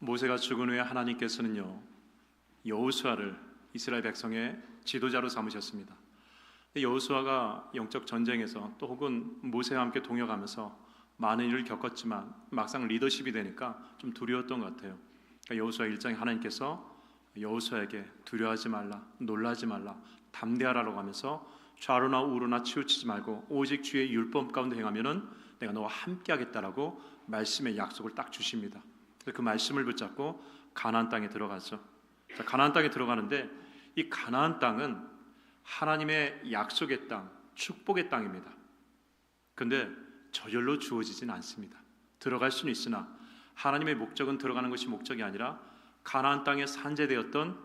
모세가 죽은 후에 하나님께서는요, 여호수아를 이스라엘 백성의 지도자로 삼으셨습니다. 여호수아가 영적 전쟁에서 또 혹은 모세와 함께 동역하면서 많은 일을 겪었지만 막상 리더십이 되니까 좀 두려웠던 것 같아요. 그러니까 여호수아 1장에 하나님께서 여호수아에게 두려워하지 말라, 놀라지 말라, 담대하라고 하면서 좌로나 우로나 치우치지 말고 오직 주의 율법 가운데 행하면은 내가 너와 함께하겠다라고 말씀의 약속을 딱 주십니다. 그래서 그 말씀을 붙잡고 가나안 땅에 들어가죠. 자, 가나안 땅에 들어가는데 이 가나안 땅은 하나님의 약속의 땅, 축복의 땅입니다. 그런데 저절로 주어지진 않습니다. 들어갈 수는 있으나 하나님의 목적은 들어가는 것이 목적이 아니라 가나안 땅에 산재되었던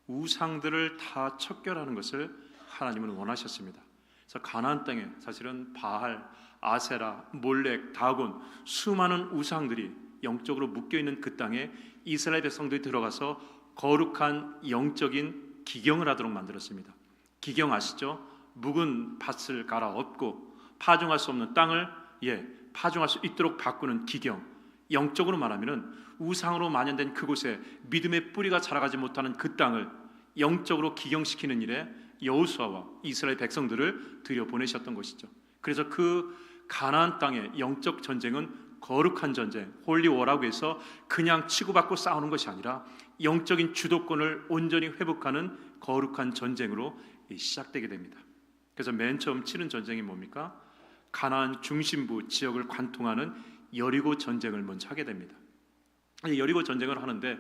우상들을 다 척결하는 것을 하나님은 원하셨습니다. 그래서 가나안 땅에 사실은 바알, 아세라, 몰렉, 다곤 수많은 우상들이 영적으로 묶여있는 그 땅에 이스라엘 백성들이 들어가서 거룩한 영적인 기경을 하도록 만들었습니다. 기경 아시죠? 묵은 밭을 갈아엎고 파종할 수 없는 땅을 파종할 수 있도록 바꾸는 기경. 영적으로 말하면은 우상으로 만연된 그곳에 믿음의 뿌리가 자라가지 못하는 그 땅을 영적으로 기경시키는 일에 여호수아와 이스라엘 백성들을 들여보내셨던 것이죠. 그래서 그 가나안 땅의 영적 전쟁은 거룩한 전쟁, 홀리워라고 해서 그냥 치고받고 싸우는 것이 아니라 영적인 주도권을 온전히 회복하는 거룩한 전쟁으로 시작되게 됩니다. 그래서 맨 처음 치른 전쟁이 뭡니까? 가나안 중심부 지역을 관통하는 여리고 전쟁을 먼저 하게 됩니다. 여리고 전쟁을 하는데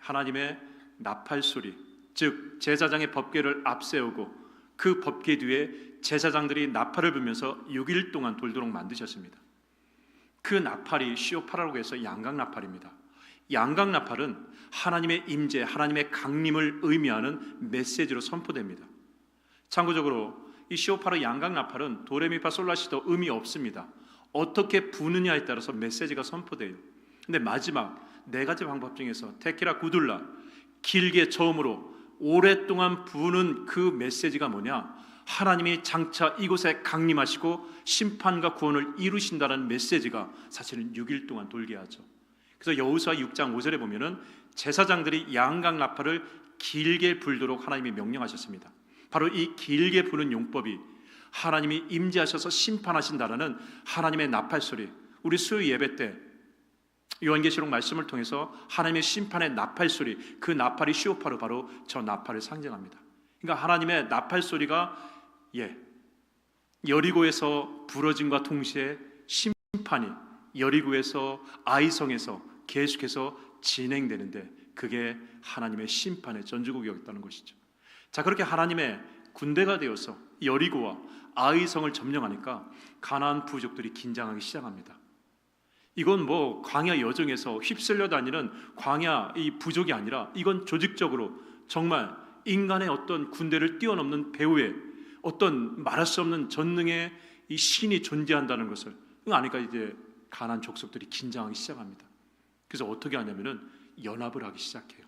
하나님의 나팔 소리, 즉 제사장의 법궤를 앞세우고 그 법궤 뒤에 제사장들이 나팔을 불면서 6일 동안 돌도록 만드셨습니다. 그 나팔이 시오파라고 해서 양각 나팔입니다. 양각 나팔은 하나님의 임재, 하나님의 강림을 의미하는 메시지로 선포됩니다. 참고적으로 이 시오파로 양각 나팔은 도레미파 솔라시도 의미 없습니다. 어떻게 부느냐에 따라서 메시지가 선포돼요. 근데 마지막 4가지 방법 중에서 테키라 구둘라, 길게 저음으로 오랫동안 부는 그 메시지가 뭐냐? 하나님이 장차 이곳에 강림하시고 심판과 구원을 이루신다는 메시지가 사실은 6일 동안 돌게 하죠. 그래서 여호수아 6장 5절에 보면은 제사장들이 양각 나팔을 길게 불도록 하나님이 명령하셨습니다. 바로 이 길게 부는 용법이 하나님이 임재하셔서 심판하신다라는 하나님의 나팔 소리. 우리 수요 예배 때 요한계시록 말씀을 통해서 하나님의 심판의 나팔 소리, 그 나팔이 시오파로 바로 저 나팔을 상징합니다. 그러니까 하나님의 나팔 소리가 여리고에서 부러짐과 동시에 심판이 여리고에서 아이성에서 계속해서 진행되는데 그게 하나님의 심판의 전주국이었다는 것이죠. 자, 그렇게 하나님의 군대가 되어서 여리고와 아이성을 점령하니까 가나안 부족들이 긴장하기 시작합니다. 이건 뭐 광야 여정에서 휩쓸려 다니는 광야 이 부족이 아니라 이건 조직적으로 정말 인간의 어떤 군대를 뛰어넘는 배후에 어떤 말할 수 없는 전능의 이 신이 존재한다는 것을 아니까 이제 가나안 족속들이 긴장하기 시작합니다. 그래서 어떻게 하냐면은 연합을 하기 시작해요.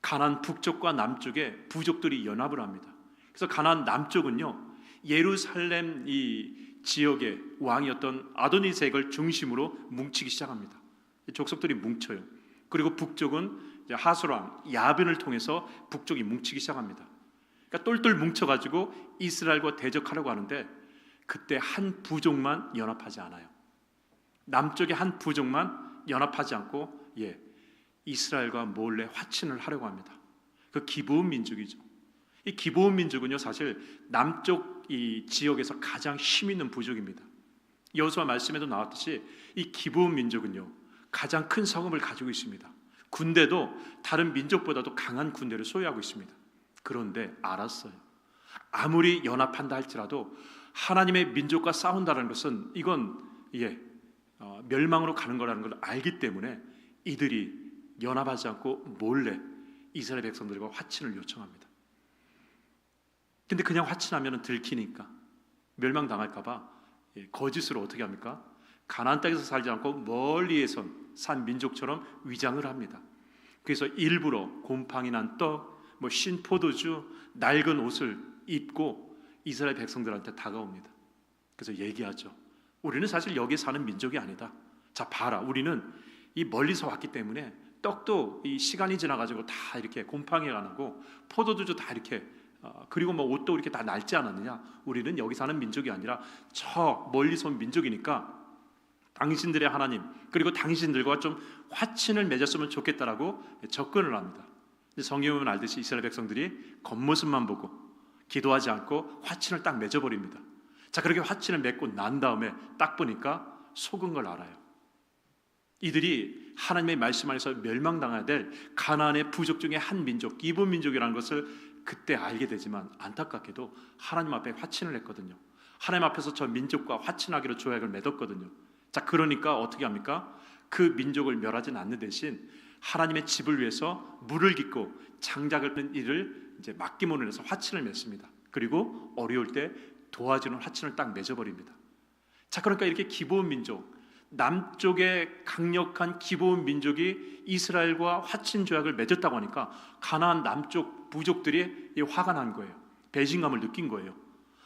가나안 북쪽과 남쪽에 부족들이 연합을 합니다. 그래서 가나안 남쪽은요, 예루살렘 이 지역의 왕이었던 아도니색을 중심으로 뭉치기 시작합니다. 족속들이 뭉쳐요. 그리고 북쪽은 하수랑 야빈을 통해서 북쪽이 뭉치기 시작합니다. 그러니까 똘똘 뭉쳐가지고 이스라엘과 대적하려고 하는데 그때 한 부족만 연합하지 않아요. 남쪽의 한 부족만 연합하지 않고 이스라엘과 몰래 화친을 하려고 합니다. 그 기브온 민족이죠. 이 기브온 민족은요 사실 남쪽 이 지역에서 가장 힘 있는 부족입니다. 여호수아 말씀에도 나왔듯이 이 기브온 민족은요 가장 큰 성읍을 가지고 있습니다. 군대도 다른 민족보다도 강한 군대를 소유하고 있습니다. 그런데 알았어요. 아무리 연합한다 할지라도 하나님의 민족과 싸운다는 것은 이건 멸망으로 가는 거라는 걸 알기 때문에 이들이 연합하지 않고 몰래 이스라엘 백성들과 화친을 요청합니다. 근데 그냥 화친하면 들키니까 멸망당할까 봐 거짓으로 어떻게 합니까? 가나안 땅에서 살지 않고 멀리에서 산 민족처럼 위장을 합니다. 그래서 일부러 곰팡이 난 떡, 신 포도주, 낡은 옷을 입고 이스라엘 백성들한테 다가옵니다. 그래서 얘기하죠. 우리는 사실 여기 사는 민족이 아니다. 자, 봐라. 우리는 이 멀리서 왔기 때문에 떡도 이 시간이 지나가지고 다 이렇게 곰팡이가 나고 포도주도 다 이렇게 그리고 뭐 옷도 이렇게 다 낡지 않았느냐? 우리는 여기 사는 민족이 아니라 저 멀리서 온 민족이니까 당신들의 하나님 그리고 당신들과 좀 화친을 맺었으면 좋겠다라고 접근을 합니다. 성경에 보면 알듯이 이스라엘 백성들이 겉모습만 보고 기도하지 않고 화친을 딱 맺어버립니다. 자, 그렇게 화친을 맺고 난 다음에 딱 보니까 속은 걸 알아요. 이들이 하나님의 말씀 안에서 멸망당해야 될 가나안의 부족 중에 한 민족, 이분 민족이라는 것을 그때 알게 되지만 안타깝게도 하나님 앞에 화친을 했거든요. 하나님 앞에서 저 민족과 화친하기로 조약을 맺었거든요. 자, 그러니까 어떻게 합니까? 그 민족을 멸하진 않는 대신 하나님의 집을 위해서 물을 깃고 장작을 는 일을 이제 맡김으로 해서 화친을 맺습니다. 그리고 어려울 때 도와주는 화친을 딱 맺어버립니다. 자, 그러니까 이렇게 기브온 민족, 남쪽의 강력한 기브온 민족이 이스라엘과 화친 조약을 맺었다고 하니까 가나안 남쪽 부족들이 화가 난 거예요. 배신감을 느낀 거예요.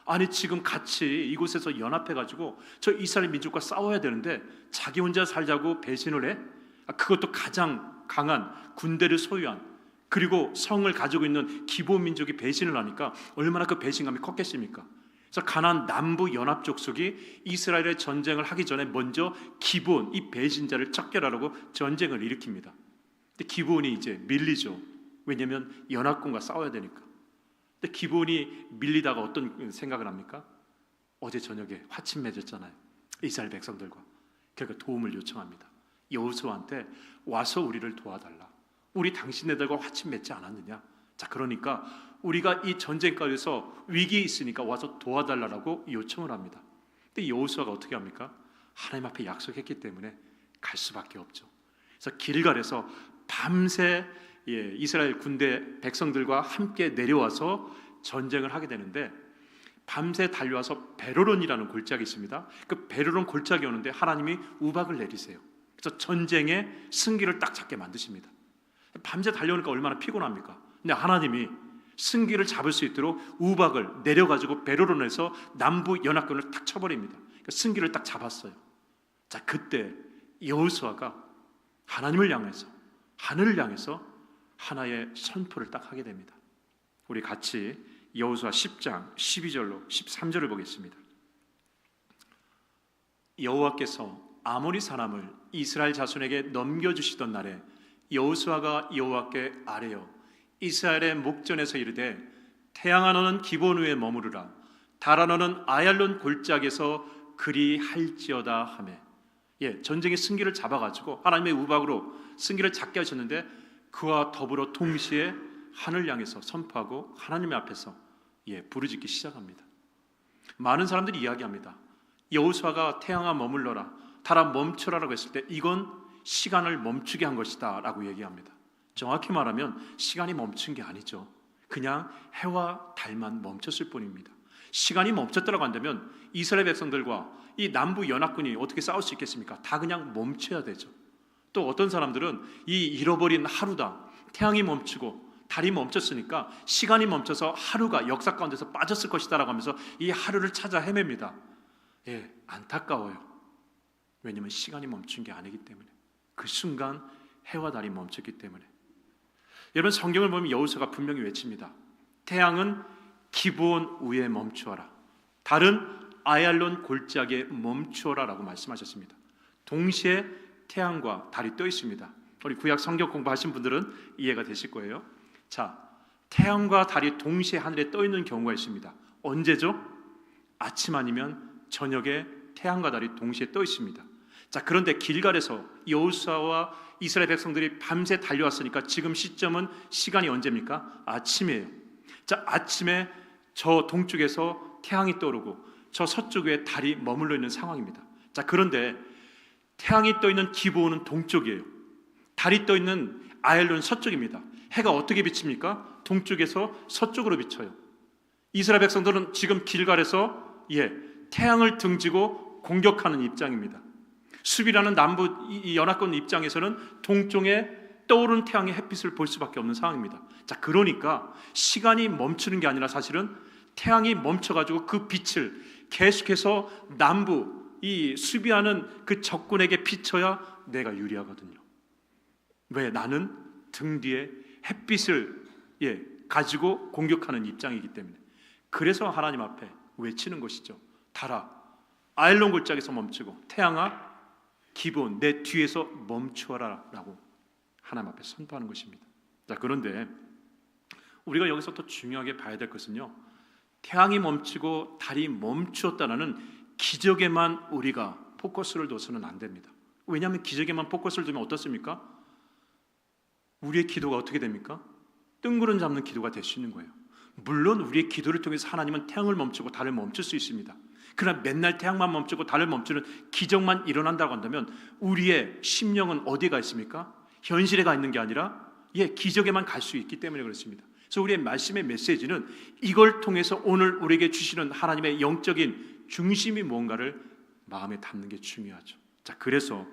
아니, 지금 같이 이곳에서 연합해가지고 저 이스라엘 민족과 싸워야 되는데 자기 혼자 살자고 배신을 해? 그것도 가장 강한 군대를 소유한 그리고 성을 가지고 있는 기브온 민족이 배신을 하니까 얼마나 그 배신감이 컸겠습니까? 그래서 가나안 남부 연합 족속이 이스라엘의 전쟁을 하기 전에 먼저 기브온 이 배신자를 척결하려고 전쟁을 일으킵니다. 근데 기브온이 이제 밀리죠. 왜냐하면 연합군과 싸워야 되니까. 근데 기브온이 밀리다가 어떤 생각을 합니까? 어제 저녁에 화친 맺었잖아요. 이스라엘 백성들과. 그러니까 도움을 요청합니다. 여호수아한테 와서 우리를 도와달라. 우리 당신네들과 화친 맺지 않았느냐? 자, 그러니까 우리가 이 전쟁가에서 위기에 있으니까 와서 도와달라고 요청을 합니다. 근데 여호수아가 어떻게 합니까? 하나님 앞에 약속했기 때문에 갈 수밖에 없죠. 그래서 길갈에서 밤새 이스라엘 군대 백성들과 함께 내려와서 전쟁을 하게 되는데 밤새 달려와서 베로론이라는 골짜기 있습니다. 그 베로론 골짜기 오는데 하나님이 우박을 내리세요. 그래서 전쟁의 승기를 딱 잡게 만드십니다. 밤새 달려오니까 얼마나 피곤합니까? 근데 하나님이 승기를 잡을 수 있도록 우박을 내려가지고 베로론에서 남부 연합군을 딱 쳐버립니다. 그러니까 승기를 딱 잡았어요. 자, 그때 여호수아가 하나님을 향해서 하늘을 향해서 하나의 선포를 딱 하게 됩니다. 우리 같이 여호수아 10장 12절로 13절을 보겠습니다. 여호와께서 아모리 사람을 이스라엘 자손에게 넘겨주시던 날에 여호수아가 여호와께 아뢰어 이스라엘의 목전에서 이르되 태양아 너는 기브온 위에 머무르라 달아 너는 아얄론 골짜기에서 그리할지어다 하매. 전쟁의 승기를 잡아가지고 하나님의 우박으로 승기를 잡게 하셨는데 그와 더불어 동시에 하늘 향해서 선포하고 하나님 앞에서 부르짖기 시작합니다. 많은 사람들이 이야기합니다. 여호수아가 태양아 머물러라 달아 멈춰라라고 했을 때 이건 시간을 멈추게 한 것이다 라고 얘기합니다. 정확히 말하면 시간이 멈춘 게 아니죠. 그냥 해와 달만 멈췄을 뿐입니다. 시간이 멈췄다고 한다면 이스라엘 백성들과 이 남부 연합군이 어떻게 싸울 수 있겠습니까? 다 그냥 멈춰야 되죠. 또 어떤 사람들은 이 잃어버린 하루다, 태양이 멈추고 달이 멈췄으니까 시간이 멈춰서 하루가 역사 가운데서 빠졌을 것이다 라고 하면서 이 하루를 찾아 헤맵니다. 안타까워요. 왜냐하면 시간이 멈춘 게 아니기 때문에 그 순간 해와 달이 멈췄기 때문에. 여러분, 성경을 보면 여호수아가 분명히 외칩니다. 태양은 기브온 위에 멈추어라, 달은 아얄론 골짜기에 멈추어라 라고 말씀하셨습니다. 동시에 태양과 달이 떠 있습니다. 우리 구약 성경 공부하신 분들은 이해가 되실 거예요. 자, 태양과 달이 동시에 하늘에 떠 있는 경우가 있습니다. 언제죠? 아침 아니면 저녁에 태양과 달이 동시에 떠 있습니다. 자, 그런데 길갈에서 여호수아와 이스라엘 백성들이 밤새 달려왔으니까 지금 시점은 시간이 언제입니까? 아침이에요. 자, 아침에 저 동쪽에서 태양이 떠오르고 저 서쪽에 달이 머물러 있는 상황입니다. 자, 그런데 태양이 떠 있는 기브온은 동쪽이에요. 달이 떠 있는 아얄론 서쪽입니다. 해가 어떻게 비칩니까? 동쪽에서 서쪽으로 비쳐요. 이스라엘 백성들은 지금 길갈에서 태양을 등지고 공격하는 입장입니다. 수비라는 남부 이 연합군 입장에서는 동쪽에 떠오르는 태양의 햇빛을 볼 수밖에 없는 상황입니다. 자, 그러니까 시간이 멈추는 게 아니라 사실은 태양이 멈춰가지고 그 빛을 계속해서 남부 이 수비하는 그 적군에게 비춰야 내가 유리하거든요. 왜? 나는 등 뒤에 햇빛을 가지고 공격하는 입장이기 때문에. 그래서 하나님 앞에 외치는 것이죠. 달아, 아일론 골짜기에서 멈추고 태양아, 기브온 내 뒤에서 멈추어라 라고 하나님 앞에 선포하는 것입니다. 자, 그런데 우리가 여기서 또 중요하게 봐야 될 것은요, 태양이 멈추고 달이 멈추었다는 기적에만 우리가 포커스를 둬서는 안 됩니다. 왜냐하면 기적에만 포커스를 두면 어떻습니까? 우리의 기도가 어떻게 됩니까? 뜬구름 잡는 기도가 될 수 있는 거예요. 물론 우리의 기도를 통해서 하나님은 태양을 멈추고 달을 멈출 수 있습니다. 그러나 맨날 태양만 멈추고 달을 멈추는 기적만 일어난다고 한다면 우리의 심령은 어디가 있습니까? 현실에 가 있는 게 아니라 기적에만 갈 수 있기 때문에 그렇습니다. 그래서 우리의 말씀의 메시지는 이걸 통해서 오늘 우리에게 주시는 하나님의 영적인 중심이 뭔가를 마음에 담는 게 중요하죠. 자, 그래서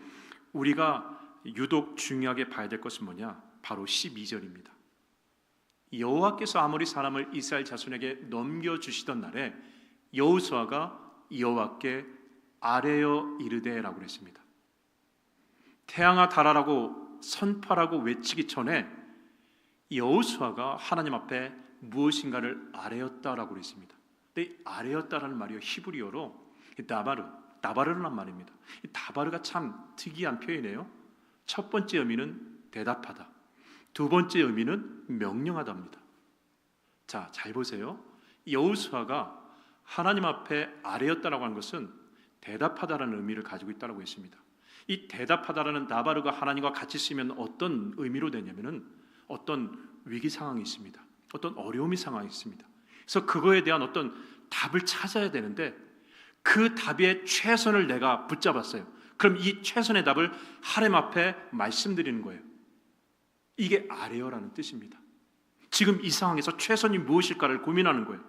우리가 유독 중요하게 봐야 될 것은 뭐냐? 바로 12절입니다. 여호와께서 아모리 사람을 이스라엘 자손에게 넘겨주시던 날에 여호수아가 여호와께 아뢰어 이르되라고 그랬습니다. 태양아 달아라고 선포하라고 외치기 전에 여호수아가 하나님 앞에 무엇인가를 아뢰었다라고 그랬습니다. 근데 아뢰었다라는 말이요, 히브리어로 다바르란 말입니다. 이 다바르가 참 특이한 표현이에요. 첫 번째 의미는 대답하다, 두 번째 의미는 명령하다입니다. 자, 잘 보세요. 여호수아가 하나님 앞에 아뢰었다라고 하는 것은 대답하다라는 의미를 가지고 있다라고 했습니다. 이 대답하다라는 다바르가 하나님과 같이 쓰면 어떤 의미로 되냐면은 어떤 위기 상황이 있습니다. 어떤 어려움이 상황이 있습니다. 그래서 그거에 대한 어떤 답을 찾아야 되는데 그 답의 최선을 내가 붙잡았어요. 그럼 이 최선의 답을 하나님 앞에 말씀드리는 거예요. 이게 아뢰어라는 뜻입니다. 지금 이 상황에서 최선이 무엇일까를 고민하는 거예요.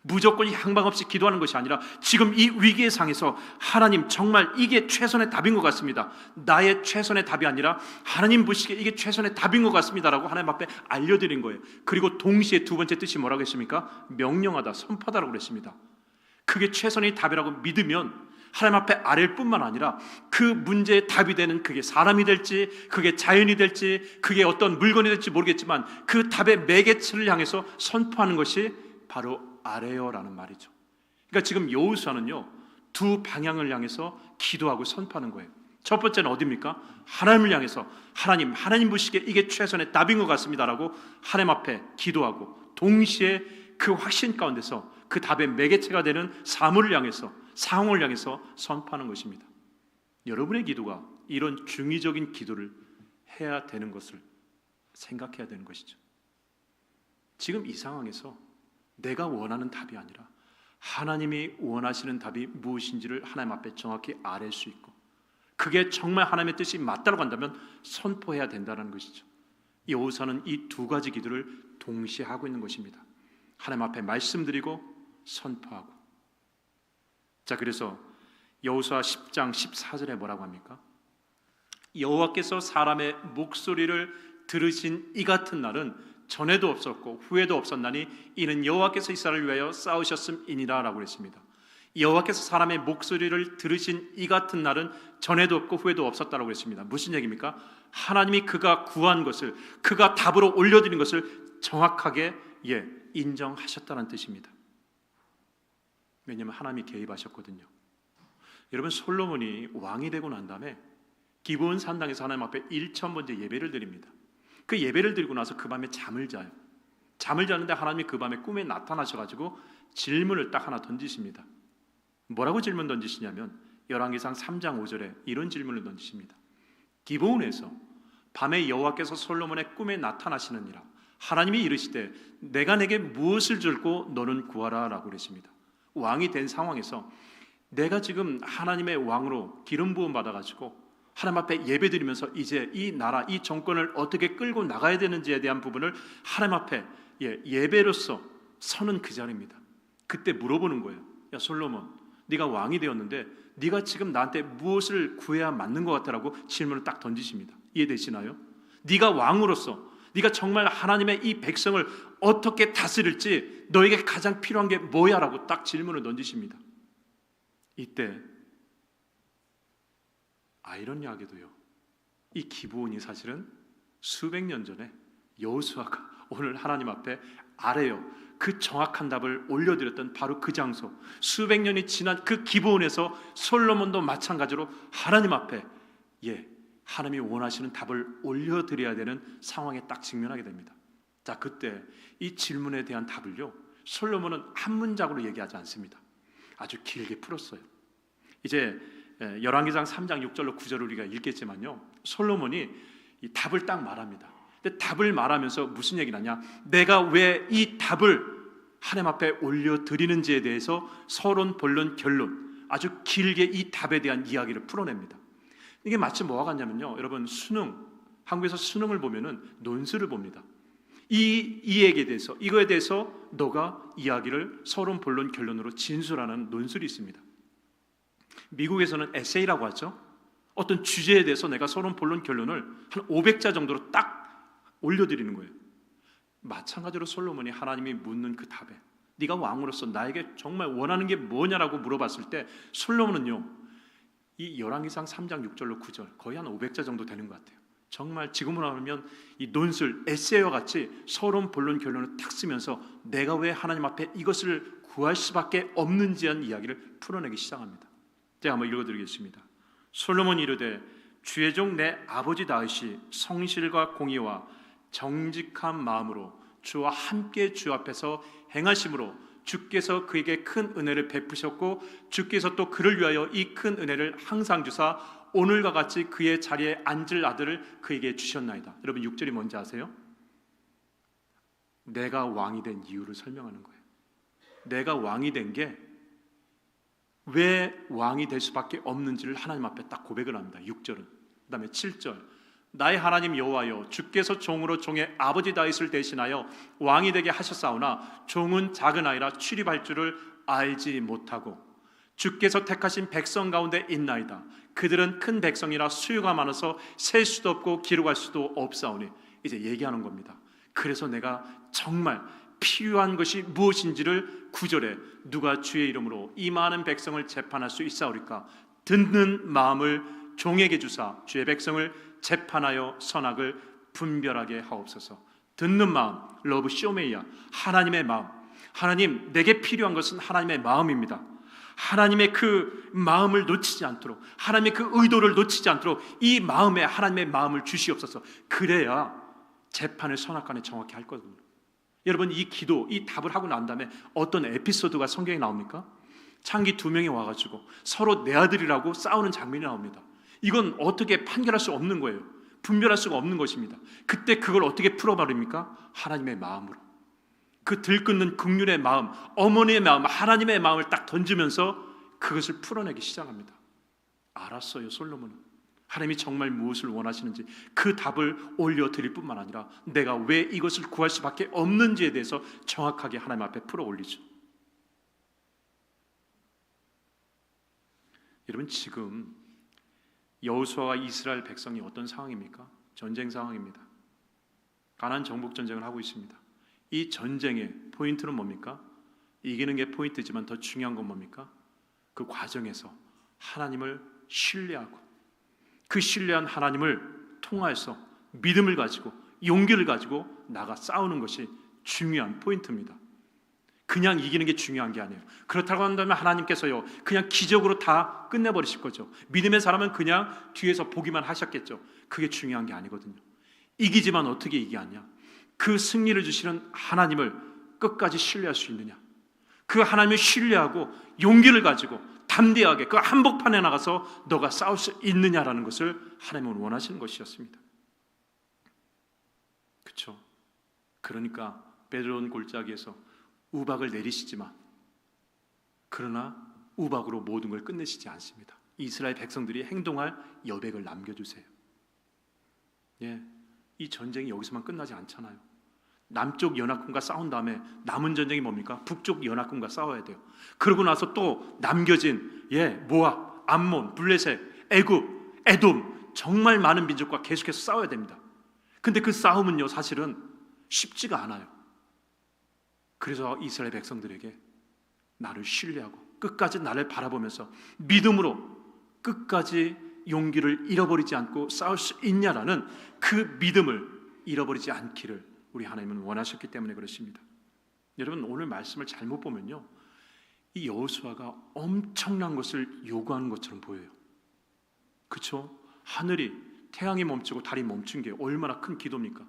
무조건 향방 없이 기도하는 것이 아니라 지금 이 위기의 상에서 하나님 정말 이게 최선의 답인 것 같습니다. 나의 최선의 답이 아니라 하나님 보시기에 이게 최선의 답인 것 같습니다라고 하나님 앞에 알려드린 거예요. 그리고 동시에 두 번째 뜻이 뭐라고 했습니까? 명령하다, 선포하다라고 그랬습니다. 그게 최선의 답이라고 믿으면 하나님 앞에 아뢰일 뿐만 아니라 그 문제의 답이 되는 그게 사람이 될지 그게 자연이 될지 그게 어떤 물건이 될지 모르겠지만 그 답의 매개체를 향해서 선포하는 것이 바로 아뢰어라는 말이죠. 그러니까 지금 여호수아는요, 두 방향을 향해서 기도하고 선포하는 거예요. 첫 번째는 어디입니까? 하나님을 향해서 하나님 보시기에 이게 최선의 답인 것 같습니다라고 하나님 앞에 기도하고 동시에 그 확신 가운데서 그 답의 매개체가 되는 사물을 향해서 상황을 향해서 선포하는 것입니다. 여러분의 기도가 이런 중의적인 기도를 해야 되는 것을 생각해야 되는 것이죠. 지금 이 상황에서 내가 원하는 답이 아니라 하나님이 원하시는 답이 무엇인지를 하나님 앞에 정확히 아뢰 수 있고 그게 정말 하나님의 뜻이 맞다고 한다면 선포해야 된다는 것이죠. 여호수아는 이 두 가지 기도를 동시에 하고 있는 것입니다. 하나님 앞에 말씀드리고 선포하고. 자, 그래서 여호수아 10장 14절에 뭐라고 합니까? 여호와께서 사람의 목소리를 들으신 이 같은 날은 전에도 없었고 후에도 없었나니 이는 여호와께서 이스라엘을 위하여 싸우셨음이니라 라고 했습니다. 여호와께서 사람의 목소리를 들으신 이 같은 날은 전에도 없고 후에도 없었다라고 했습니다. 무슨 얘기입니까? 하나님이 그가 구한 것을 그가 답으로 올려드린 것을 정확하게 인정하셨다는 뜻입니다. 왜냐하면 하나님이 개입하셨거든요. 여러분, 솔로몬이 왕이 되고 난 다음에 기브온 산당에서 하나님 앞에 1000번째 예배를 드립니다. 그 예배를 드리고 나서 그 밤에 잠을 자요. 잠을 자는데 하나님이 그 밤에 꿈에 나타나셔가지고 질문을 딱 하나 던지십니다. 뭐라고 질문 던지시냐면 열왕기상 3장 5절에 이런 질문을 던지십니다. 기브온에서 밤에 여호와께서 솔로몬의 꿈에 나타나시느니라. 하나님이 이르시되 내가 내게 무엇을 줄고 너는 구하라 라고 그랬습니다. 왕이 된 상황에서 내가 지금 하나님의 왕으로 기름 부음 받아가지고 하나님 앞에 예배드리면서 이제 이 나라, 이 정권을 어떻게 끌고 나가야 되는지에 대한 부분을 하나님 앞에 예배로서 서는 그 자리입니다. 그때 물어보는 거예요. 야 솔로몬, 네가 왕이 되었는데 네가 지금 나한테 무엇을 구해야 맞는 것 같다라고 질문을 딱 던지십니다. 이해되시나요? 네가 왕으로서 네가 정말 하나님의 이 백성을 어떻게 다스릴지 너에게 가장 필요한 게 뭐야? 라고 딱 질문을 던지십니다. 이때 아이러니하게도요, 이 기브온이 사실은 수백 년 전에 여호수아가 오늘 하나님 앞에 아래요 그 정확한 답을 올려드렸던 바로 그 장소, 수백 년이 지난 그 기브온에서 솔로몬도 마찬가지로 하나님 앞에 하나님이 원하시는 답을 올려드려야 되는 상황에 딱 직면하게 됩니다. 자, 그때 이 질문에 대한 답을요 솔로몬은 한 문장으로 얘기하지 않습니다. 아주 길게 풀었어요. 이제 열왕기상 3장 6절로 9절을 우리가 읽겠지만요, 솔로몬이 이 답을 딱 말합니다. 근데 답을 말하면서 무슨 얘기를 하냐, 내가 왜 이 답을 하나님 앞에 올려드리는지에 대해서 서론, 본론, 결론, 아주 길게 이 답에 대한 이야기를 풀어냅니다. 이게 마치 뭐와 같냐면요, 여러분 수능, 한국에서 수능을 보면은 논술을 봅니다. 이 얘기에 대해서, 이거에 대해서 너가 이야기를 서론, 본론, 결론으로 진술하는 논술이 있습니다. 미국에서는 에세이라고 하죠. 어떤 주제에 대해서 내가 서론, 본론, 결론을 한 500자 정도로 딱 올려드리는 거예요. 마찬가지로 솔로몬이 하나님이 묻는 그 답에 네가 왕으로서 나에게 정말 원하는 게 뭐냐라고 물어봤을 때 솔로몬은요, 이 열왕기상 3장 6절로 9절 거의 한 500자 정도 되는 것 같아요. 정말 지금으로 하면 이 논술, 에세이와 같이 서론, 본론, 결론을 탁 쓰면서 내가 왜 하나님 앞에 이것을 구할 수밖에 없는지 한 이야기를 풀어내기 시작합니다. 제가 한번 읽어드리겠습니다. 솔로몬이 이르되 주의 종 내 아버지 다윗이 성실과 공의와 정직한 마음으로 주와 함께 주 앞에서 행하심으로 주께서 그에게 큰 은혜를 베푸셨고 주께서 또 그를 위하여 이 큰 은혜를 항상 주사 오늘과 같이 그의 자리에 앉을 아들을 그에게 주셨나이다. 여러분 6절이 뭔지 아세요? 내가 왕이 된 이유를 설명하는 거예요. 내가 왕이 된 게 왜 왕이 될 수밖에 없는지를 하나님 앞에 딱 고백을 합니다. 6절은. 그 다음에 7절, 나의 하나님 여호와여 주께서 종으로 종의 아버지 다윗을 대신하여 왕이 되게 하셨사오나 종은 작은 아이라 출입할 줄을 알지 못하고 주께서 택하신 백성 가운데 있나이다. 그들은 큰 백성이라 수요가 많아서 셀 수도 없고 기록할 수도 없사오니. 이제 얘기하는 겁니다. 그래서 내가 정말 필요한 것이 무엇인지를 9절에 누가 주의 이름으로 이 많은 백성을 재판할 수 있사오리까? 듣는 마음을 종에게 주사 주의 백성을 재판하여 선악을 분별하게 하옵소서. 듣는 마음, 러브 쇼메이야, 하나님의 마음. 하나님, 내게 필요한 것은 하나님의 마음입니다. 하나님의 그 마음을 놓치지 않도록, 하나님의 그 의도를 놓치지 않도록 이 마음에 하나님의 마음을 주시옵소서. 그래야 재판을 선악간에 정확히 할 거거든요. 여러분, 이 기도, 이 답을 하고 난 다음에 어떤 에피소드가 성경에 나옵니까? 창기 2명이 와가지고 서로 내 아들이라고 싸우는 장면이 나옵니다. 이건 어떻게 판결할 수 없는 거예요. 분별할 수가 없는 것입니다. 그때 그걸 어떻게 풀어버립니까? 하나님의 마음으로. 그 들끓는 긍휼의 마음, 어머니의 마음, 하나님의 마음을 딱 던지면서 그것을 풀어내기 시작합니다. 알았어요, 솔로몬은. 하나님이 정말 무엇을 원하시는지 그 답을 올려드릴 뿐만 아니라 내가 왜 이것을 구할 수밖에 없는지에 대해서 정확하게 하나님 앞에 풀어 올리죠. 여러분, 지금 여호수아와 이스라엘 백성이 어떤 상황입니까? 전쟁 상황입니다. 가나안 정복 전쟁을 하고 있습니다. 이 전쟁의 포인트는 뭡니까? 이기는 게 포인트지만 더 중요한 건 뭡니까? 그 과정에서 하나님을 신뢰하고 그 신뢰한 하나님을 통하여서 믿음을 가지고 용기를 가지고 나가 싸우는 것이 중요한 포인트입니다. 그냥 이기는 게 중요한 게 아니에요. 그렇다고 한다면 하나님께서요 그냥 기적으로 다 끝내버리실 거죠. 믿음의 사람은 그냥 뒤에서 보기만 하셨겠죠. 그게 중요한 게 아니거든요. 이기지만 어떻게 이기하냐? 그 승리를 주시는 하나님을 끝까지 신뢰할 수 있느냐? 그 하나님을 신뢰하고 용기를 가지고 담대하게 그 한복판에 나가서 너가 싸울 수 있느냐라는 것을 하나님은 원하시는 것이었습니다. 그렇죠? 그러니까 베드로는 골짜기에서 우박을 내리시지만 그러나 우박으로 모든 걸 끝내시지 않습니다. 이스라엘 백성들이 행동할 여백을 남겨주세요. 이 전쟁이 여기서만 끝나지 않잖아요. 남쪽 연합군과 싸운 다음에 남은 전쟁이 뭡니까? 북쪽 연합군과 싸워야 돼요. 그러고 나서 또 남겨진 모압, 암몬, 블레셋, 애굽, 에돔, 정말 많은 민족과 계속해서 싸워야 됩니다. 근데 그 싸움은요 사실은 쉽지가 않아요. 그래서 이스라엘 백성들에게 나를 신뢰하고 끝까지 나를 바라보면서 믿음으로 끝까지 용기를 잃어버리지 않고 싸울 수 있냐라는 그 믿음을 잃어버리지 않기를 우리 하나님은 원하셨기 때문에 그렇습니다. 여러분, 오늘 말씀을 잘못 보면요, 이 여호수아가 엄청난 것을 요구하는 것처럼 보여요. 그렇죠? 하늘이, 태양이 멈추고 달이 멈춘 게 얼마나 큰 기도입니까?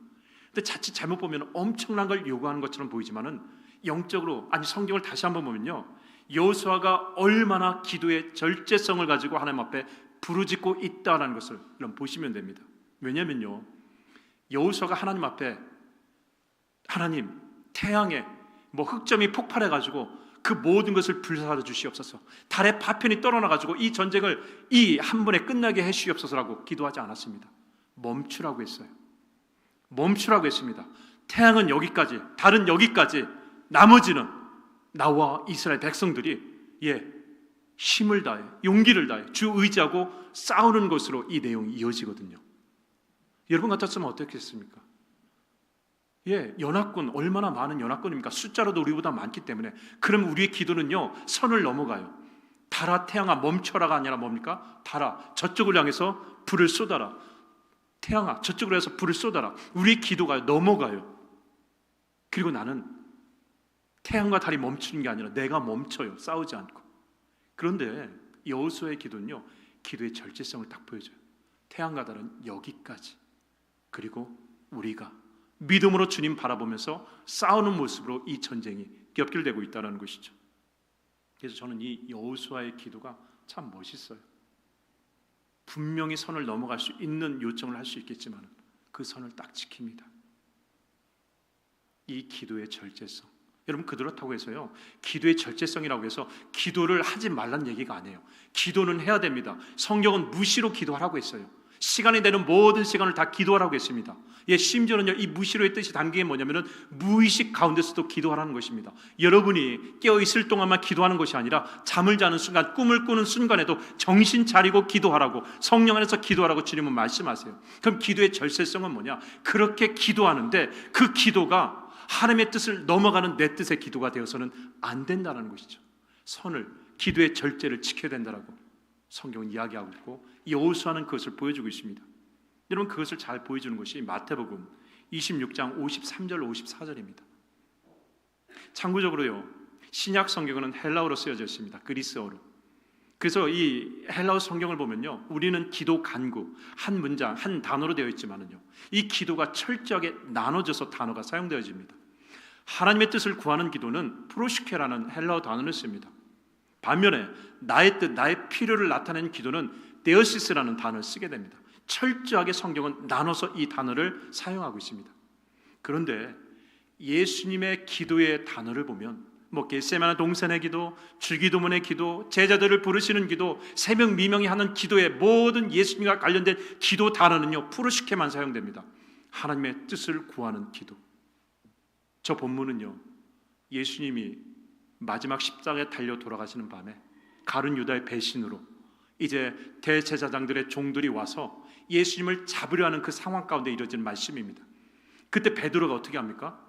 근데 자칫 잘못 보면 엄청난 걸 요구하는 것처럼 보이지만은 영적으로, 아니 성경을 다시 한번 보면요, 여호수아가 얼마나 기도의 절제성을 가지고 하나님 앞에 부르짖고 있다라는 것을 여러분 보시면 됩니다. 왜냐면요, 여호수아가 하나님 앞에, 하나님, 태양에 흑점이 폭발해 가지고 그 모든 것을 불사르 주시옵소서, 달의 파편이 떨어나 가지고 이 전쟁을 이 한 번에 끝나게 해 주시옵소서라고 기도하지 않았습니다. 멈추라고 했어요. 멈추라고 했습니다. 태양은 여기까지, 달은 여기까지, 나머지는 나와 이스라엘 백성들이 힘을 다해, 용기를 다해 주 의지하고 싸우는 것으로 이 내용이 이어지거든요. 여러분 같았으면 어떻겠습니까? 연합군, 얼마나 많은 연합군입니까? 숫자로도 우리보다 많기 때문에. 그럼 우리의 기도는요, 선을 넘어가요. 달아 태양아 멈춰라가 아니라 뭡니까? 달아 저쪽을 향해서 불을 쏟아라, 태양아 저쪽으로 해서 불을 쏟아라. 우리의 기도가 넘어가요. 그리고 나는 태양과 달이 멈추는 게 아니라 내가 멈춰요, 싸우지 않고. 그런데 여호수아의 기도는요, 기도의 절제성을 딱 보여줘요. 태양과 달은 여기까지, 그리고 우리가 믿음으로 주님 바라보면서 싸우는 모습으로 이 전쟁이 겹결되고 있다는 것이죠. 그래서 저는 이 여호수아의 기도가 참 멋있어요. 분명히 선을 넘어갈 수 있는 요청을 할 수 있겠지만 그 선을 딱 지킵니다. 이 기도의 절제성, 여러분 그렇다고 해서요, 기도의 절제성이라고 해서 기도를 하지 말란 얘기가 아니에요. 기도는 해야 됩니다. 성경은 무시로 기도하라고 했어요. 시간이 되는 모든 시간을 다 기도하라고 했습니다. 심지어는요, 이 무시로의 뜻이 담긴 게 뭐냐면은 무의식 가운데서도 기도하라는 것입니다. 여러분이 깨어 있을 동안만 기도하는 것이 아니라 잠을 자는 순간, 꿈을 꾸는 순간에도 정신 차리고 기도하라고, 성령 안에서 기도하라고 주님은 말씀하세요. 그럼 기도의 절제성은 뭐냐? 그렇게 기도하는데 그 기도가 하나님의 뜻을 넘어가는 내 뜻의 기도가 되어서는 안 된다는 것이죠. 선을, 기도의 절제를 지켜야 된다라고 성경은 이야기하고 있고, 여호수아는 그것을 보여주고 있습니다. 여러분, 그것을 잘 보여주는 것이 마태복음 26장 53절 54절입니다. 참고적으로요, 신약 성경은 헬라어로 쓰여져 있습니다. 그리스어로. 그래서 이 헬라어 성경을 보면요, 우리는 기도 간구, 한 문장, 한 단어로 되어 있지만은요, 이 기도가 철저하게 나눠져서 단어가 사용되어집니다. 하나님의 뜻을 구하는 기도는 프로시케라는 헬라어 단어를 씁니다. 반면에 나의 뜻, 나의 필요를 나타내는 기도는 데오시스라는 단어를 쓰게 됩니다. 철저하게 성경은 나눠서 이 단어를 사용하고 있습니다. 그런데 예수님의 기도의 단어를 보면 겟세마네 동산의 기도, 줄기도문의 기도, 제자들을 부르시는 기도, 새벽 미명이 하는 기도의 모든 예수님과 관련된 기도 단어는요, 프로시케만 사용됩니다. 하나님의 뜻을 구하는 기도. 저 본문은요, 예수님이 마지막 십자가에 달려 돌아가시는 밤에 가룟 유다의 배신으로 이제 대제사장들의 종들이 와서 예수님을 잡으려 하는 그 상황 가운데 이루어진 말씀입니다. 그때 베드로가 어떻게 합니까?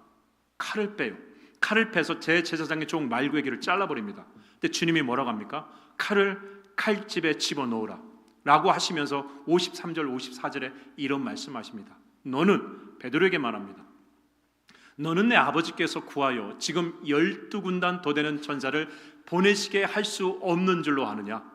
칼을 빼요. 칼을 빼서 제사장의 종 말구의 귀를 잘라버립니다. 근데 주님이 뭐라고 합니까? 칼을 칼집에 집어넣으라 라고 하시면서 53절 54절에 이런 말씀하십니다. 너는, 베드로에게 말합니다, 너는 내 아버지께서 구하여 지금 12군단 더 되는 전사를 보내시게 할 수 없는 줄로 아느냐?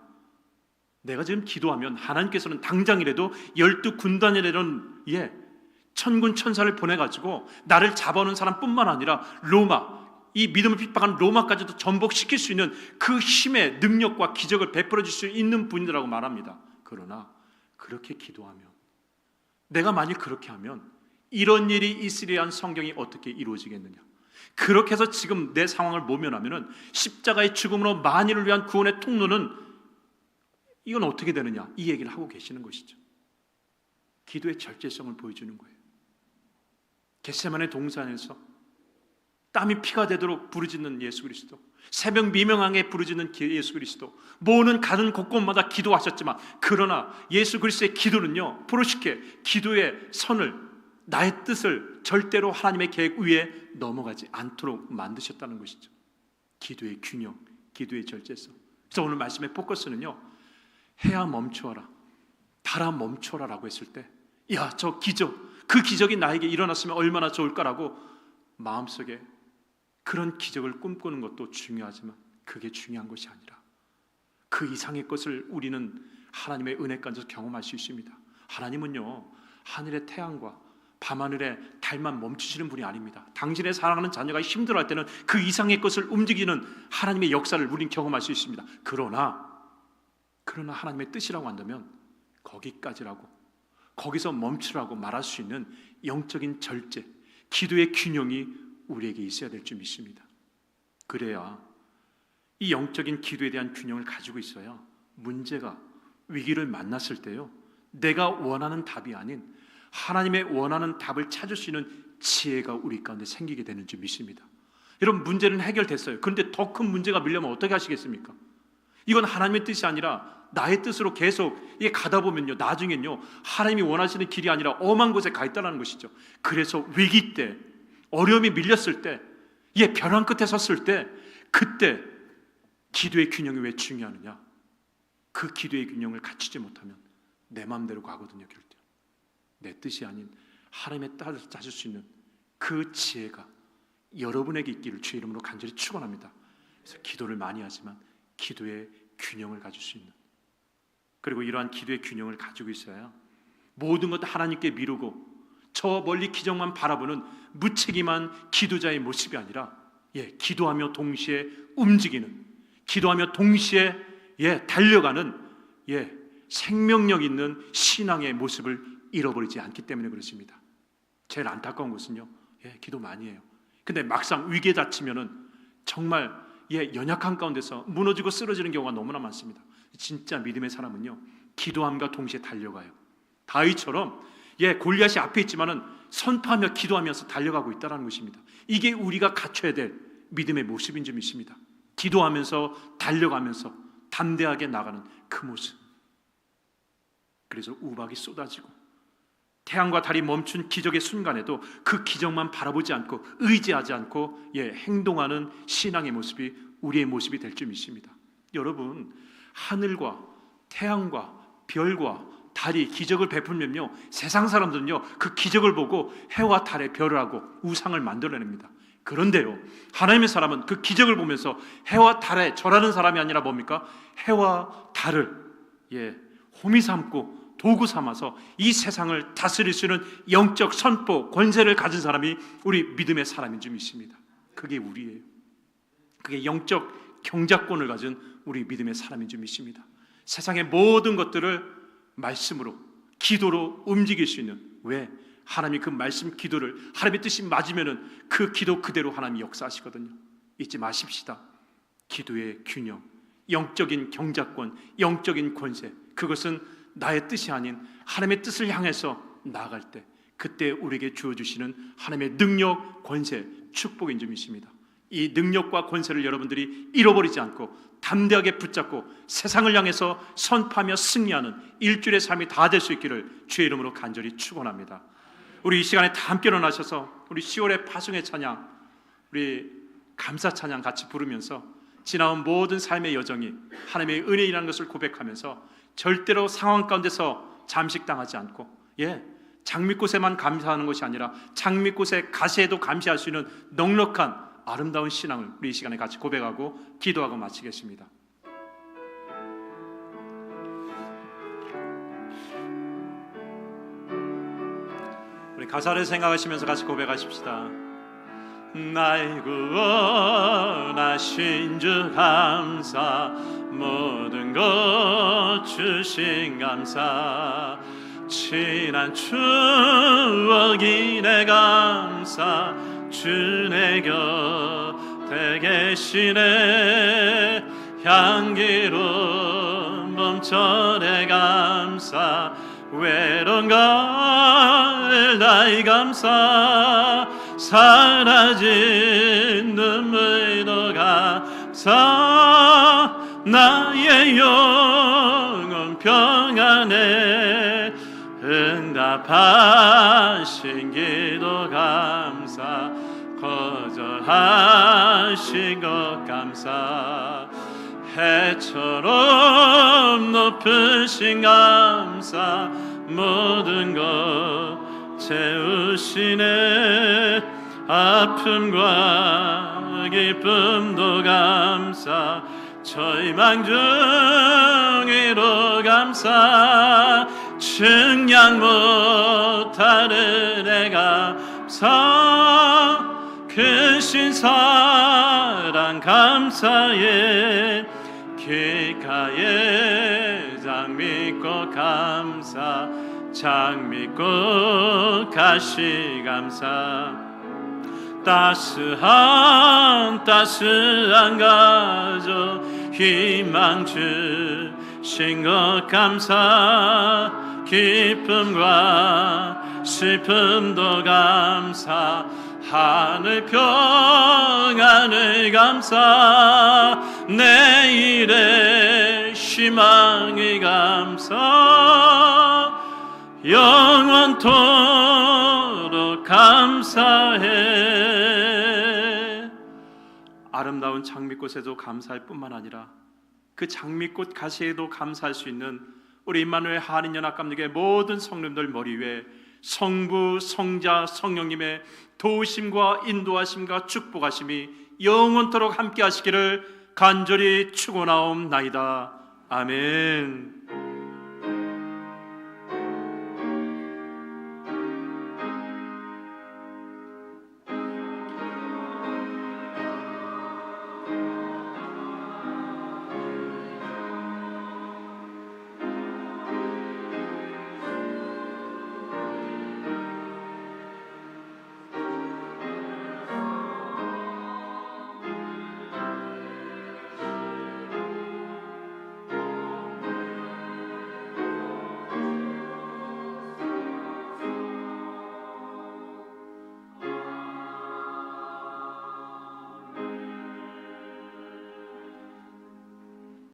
내가 지금 기도하면 하나님께서는 당장이라도 12군단이라는 천군 천사를 보내가지고 나를 잡아오는 사람뿐만 아니라 로마, 이 믿음을 핍박하는 로마까지도 전복시킬 수 있는 그 힘의 능력과 기적을 베풀어 줄 수 있는 분이라고 말합니다. 그러나 그렇게 기도하면, 내가 만일 그렇게 하면 이런 일이 있으리라 한 성경이 어떻게 이루어지겠느냐? 그렇게 해서 지금 내 상황을 모면하면은 십자가의 죽음으로 만인을 위한 구원의 통로는 이건 어떻게 되느냐? 이 얘기를 하고 계시는 것이죠. 기도의 절제성을 보여주는 거예요. 겟세마네 동산에서 땀이 피가 되도록 부르짖는 예수 그리스도, 새벽 미명하게 부르짖는 예수 그리스도, 모든 가는 곳곳마다 기도하셨지만, 그러나 예수 그리스도의 기도는요, 프로시케, 기도의 선을, 나의 뜻을 절대로 하나님의 계획 위에 넘어가지 않도록 만드셨다는 것이죠. 기도의 균형, 기도의 절제성. 그래서 오늘 말씀의 포커스는요, 해야 멈추어라, 달아 멈춰라라고 했을 때, 야, 저 기적, 그 기적이 나에게 일어났으면 얼마나 좋을까라고 마음속에 그런 기적을 꿈꾸는 것도 중요하지만 그게 중요한 것이 아니라 그 이상의 것을 우리는 하나님의 은혜 가운데서 경험할 수 있습니다. 하나님은요, 하늘의 태양과 밤하늘의 달만 멈추시는 분이 아닙니다. 당신의 사랑하는 자녀가 힘들어할 때는 그 이상의 것을 움직이는 하나님의 역사를 우리는 경험할 수 있습니다. 그러나 하나님의 뜻이라고 한다면 거기까지라고, 거기서 멈추라고 말할 수 있는 영적인 절제, 기도의 균형이 우리에게 있어야 될 줄 믿습니다. 그래야 이 영적인 기도에 대한 균형을 가지고 있어야 문제가, 위기를 만났을 때요, 내가 원하는 답이 아닌 하나님의 원하는 답을 찾을 수 있는 지혜가 우리 가운데 생기게 되는 줄 믿습니다. 여러분, 문제는 해결됐어요. 그런데 더 큰 문제가 밀려면 어떻게 하시겠습니까? 이건 하나님의 뜻이 아니라 나의 뜻으로 계속 이게 가다 보면요, 나중엔요, 하나님이 원하시는 길이 아니라 엄한 곳에 가 있다는 것이죠. 그래서 위기 때, 어려움이 밀렸을 때, 벼랑 끝에 섰을 때, 그때 기도의 균형이 왜 중요하느냐? 그 기도의 균형을 갖추지 못하면 내 마음대로 가거든요. 결국 내 뜻이 아닌 하나님의 뜻을 찾을 수 있는 그 지혜가 여러분에게 있기를 주의 이름으로 간절히 축원합니다. 그래서 기도를 많이 하지만 기도의 균형을 가질 수 있는, 그리고 이러한 기도의 균형을 가지고 있어야 모든 것 하나님께 미루고 저 멀리 기적만 바라보는 무책임한 기도자의 모습이 아니라 기도하며 동시에 움직이는, 기도하며 동시에 달려가는 생명력 있는 신앙의 모습을 잃어버리지 않기 때문에 그렇습니다. 제일 안타까운 것은요, 기도 많이 해요. 근데 막상 위기에 닥치면은 정말 연약한 가운데서 무너지고 쓰러지는 경우가 너무나 많습니다. 진짜 믿음의 사람은요, 기도함과 동시에 달려가요. 다윗처럼 골리앗이 앞에 있지만은 선포하며 기도하면서 달려가고 있다는 것입니다. 이게 우리가 갖춰야 될 믿음의 모습인 줄 믿습니다. 기도하면서 달려가면서 담대하게 나가는 그 모습. 그래서 우박이 쏟아지고 태양과 달이 멈춘 기적의 순간에도 그 기적만 바라보지 않고 의지하지 않고 행동하는 신앙의 모습이 우리의 모습이 될 줄 믿습니다. 여러분, 하늘과 태양과 별과 달이 기적을 베풀면요, 세상 사람들은요 그 기적을 보고 해와 달의 별을 하고 우상을 만들어냅니다. 그런데요, 하나님의 사람은 그 기적을 보면서 해와 달에 절하는 사람이 아니라 뭡니까? 해와 달을 호미 삼고 도구 삼아서 이 세상을 다스릴 수 있는 영적 선포, 권세를 가진 사람이 우리 믿음의 사람인 줄 믿습니다. 그게 우리예요. 그게 영적 경작권을 가진 우리 믿음의 사람인 줄 믿습니다. 세상의 모든 것들을 말씀으로, 기도로 움직일 수 있는, 왜? 하나님이 그 말씀 기도를, 하나님의 뜻이 맞으면은 그 기도 그대로 하나님이 역사하시거든요. 잊지 마십시다. 기도의 균형, 영적인 경작권, 영적인 권세, 그것은 나의 뜻이 아닌 하나님의 뜻을 향해서 나아갈 때 그때 우리에게 주어주시는 하나님의 능력, 권세, 축복인 줄 믿습니다. 이 능력과 권세를 여러분들이 잃어버리지 않고 담대하게 붙잡고 세상을 향해서 선포하며 승리하는 일주일의 삶이 다 될 수 있기를 주의 이름으로 간절히 축원합니다. 우리 이 시간에 다 함께 일어나셔서 우리 10월의 파송의 찬양, 우리 감사 찬양 같이 부르면서 지나온 모든 삶의 여정이 하나님의 은혜이라는 것을 고백하면서 절대로 상황 가운데서 잠식당하지 않고 장밋꽃에만 감사하는 것이 아니라 장밋꽃의 가시에도 감시할 수 있는 넉넉한 아름다운 신앙을 우리 이 시간에 같이 고백하고 기도하고 마치겠습니다. 우리 가사를 생각하시면서 같이 고백하십시다. 날 구원하신 주 감사, 모든 것 주신 감사, 친한 추억이 내 감사, 주 내 곁에 계시네, 향기로운 봄철의 감사, 외로운 가을 나의 감사, 사라진 눈물도 감사, 나의 영혼 평안에 응답하신 기도 감사, 거절하신 것 감사, 해처럼 높으신 감사 모든 것 채우시네 아픔과 기쁨도 감사 절망 중에도 감사 측량 못하는 내 감사 크신 사랑 감사해 귓가에 장미꽃 감사 장미꽃 가시 감사 따스한 가족 희망 주신 것 감사 기쁨과 슬픔도 감사 하늘 평안을 감사 내일의 희망을 감사 영원토록 감사해. 아름다운 장미꽃에도 감사할 뿐만 아니라 그 장미꽃 가시에도 감사할 수 있는 우리 임마누엘 한인연합감력의 모든 성도님들 머리 위에 성부, 성자, 성령님의 도우심과 인도하심과 축복하심이 영원토록 함께 하시기를 간절히 축원하옵나이다. 아멘.